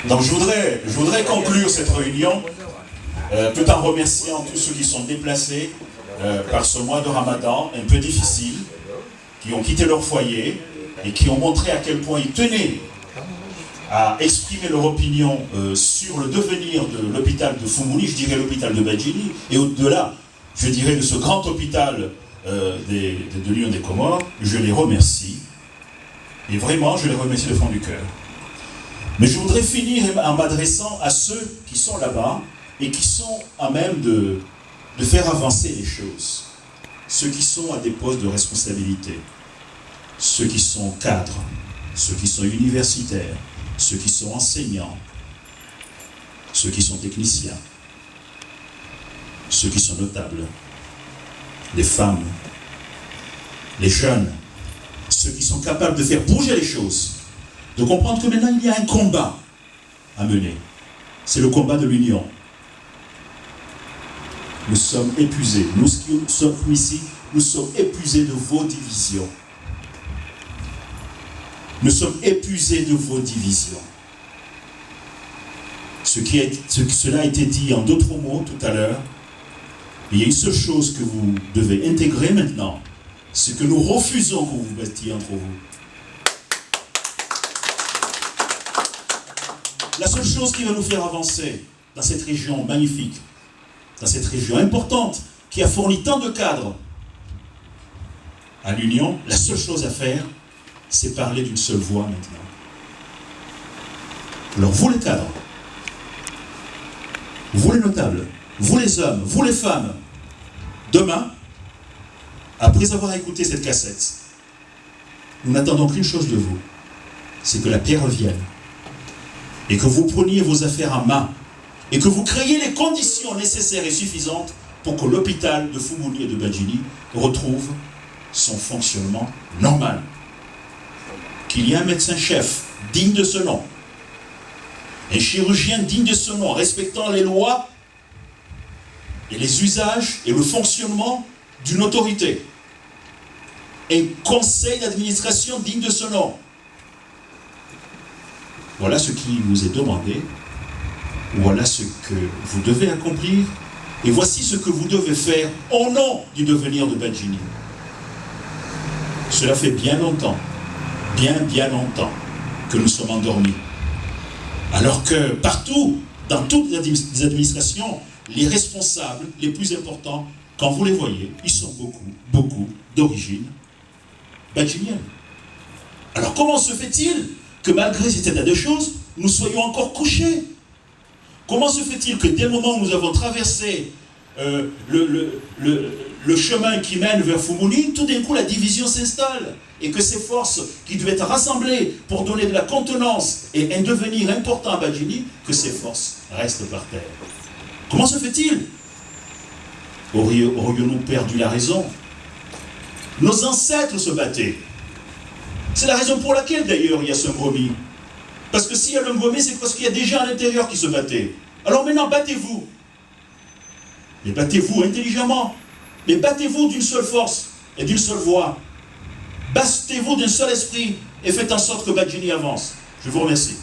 Donc je voudrais conclure cette réunion tout en remerciant tous ceux qui sont déplacés par ce mois de Ramadan un peu difficile, qui ont quitté leur foyer et qui ont montré à quel point ils tenaient à exprimer leur opinion sur le devenir de l'hôpital de Foumouni, je dirais l'hôpital de Badjili, et au-delà, je dirais de ce grand hôpital de l'Union des Comores. Je les remercie, et vraiment je les remercie de fond du cœur. Mais je voudrais finir en m'adressant à ceux qui sont là-bas et qui sont à même de faire avancer les choses. Ceux qui sont à des postes de responsabilité, ceux qui sont cadres, ceux qui sont universitaires, ceux qui sont enseignants, ceux qui sont techniciens, ceux qui sont notables, les femmes, les jeunes, ceux qui sont capables de faire bouger les choses, de comprendre que maintenant il y a un combat à mener. C'est le combat de l'union. Nous sommes épuisés. Nous qui sommes ici, nous sommes épuisés de vos divisions. Nous sommes épuisés de vos divisions. Cela a été dit en d'autres mots tout à l'heure. Il y a une seule chose que vous devez intégrer maintenant, c'est que nous refusons que vous vous battiez entre vous. La seule chose qui va nous faire avancer dans cette région magnifique, dans cette région importante, qui a fourni tant de cadres à l'Union, la seule chose à faire, c'est parler d'une seule voix maintenant. Alors vous les cadres, vous les notables, vous les hommes, vous les femmes, demain, après avoir écouté cette cassette, nous n'attendons qu'une chose de vous, c'est que la paix revienne, et que vous preniez vos affaires en main, et que vous créiez les conditions nécessaires et suffisantes pour que l'hôpital de Foumouni et de Badjili retrouve son fonctionnement normal. Qu'il y ait un médecin-chef digne de ce nom, un chirurgien digne de ce nom, respectant les lois et les usages et le fonctionnement d'une autorité, un conseil d'administration digne de ce nom. Voilà ce qui vous est demandé, voilà ce que vous devez accomplir, et voici ce que vous devez faire au nom du devenir de Badjili. Cela fait bien longtemps, bien longtemps que nous sommes endormis. Alors que partout, dans toutes les administrations, les responsables les plus importants, quand vous les voyez, ils sont beaucoup d'origine badjilienne. Alors comment se fait-il que malgré cet état de choses, nous soyons encore couchés? Comment se fait-il que dès le moment où nous avons traversé le chemin qui mène vers Foumouni, tout d'un coup la division s'installe et que ces forces qui devaient être rassemblées pour donner de la contenance et un devenir important à Badjili, que ces forces restent par terre? Comment se fait-il? Aurions-nous perdu la raison? Nos ancêtres se battaient. C'est la raison pour laquelle d'ailleurs il y a ce Ngomi. Parce que s'il y a le Ngomi, c'est parce qu'il y a des gens à l'intérieur qui se battaient. Alors maintenant, battez-vous. Mais battez-vous intelligemment. Mais battez-vous d'une seule force et d'une seule voix. Battez-vous d'un seul esprit et faites en sorte que Badjili avance. Je vous remercie.